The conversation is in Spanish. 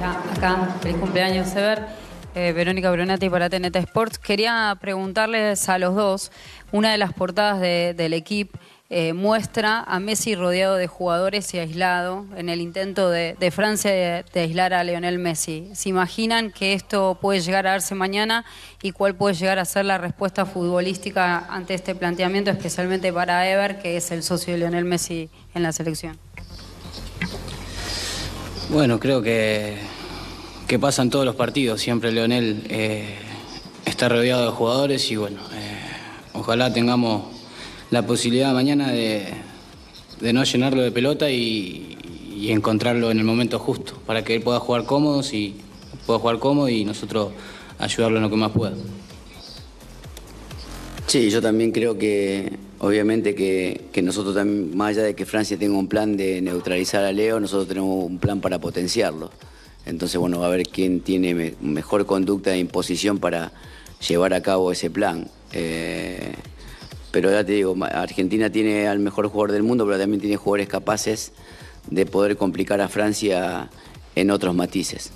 Hola, acá, feliz cumpleaños, Sever. Verónica Brunati para TNT Sports. Quería preguntarles a los dos, una de las portadas del equipo muestra a Messi rodeado de jugadores y aislado en el intento de Francia de aislar a Lionel Messi. ¿Se imaginan que esto puede llegar a darse mañana y cuál puede llegar a ser la respuesta futbolística ante este planteamiento, especialmente para Ever, que es el socio de Lionel Messi en la selección? Bueno, creo que pasa en todos los partidos. Siempre Lionel está rodeado de jugadores y bueno, ojalá tengamos la posibilidad mañana de no llenarlo de pelota y encontrarlo en el momento justo para que él pueda jugar cómodo y nosotros ayudarlo en lo que más pueda. Sí, yo también creo que obviamente que nosotros también, más allá de que Francia tenga un plan de neutralizar a Leo, nosotros tenemos un plan para potenciarlo. Entonces, bueno, va a ver quién tiene mejor conducta de imposición para llevar a cabo ese plan. Pero ya te digo, Argentina tiene al mejor jugador del mundo, pero también tiene jugadores capaces de poder complicar a Francia en otros matices.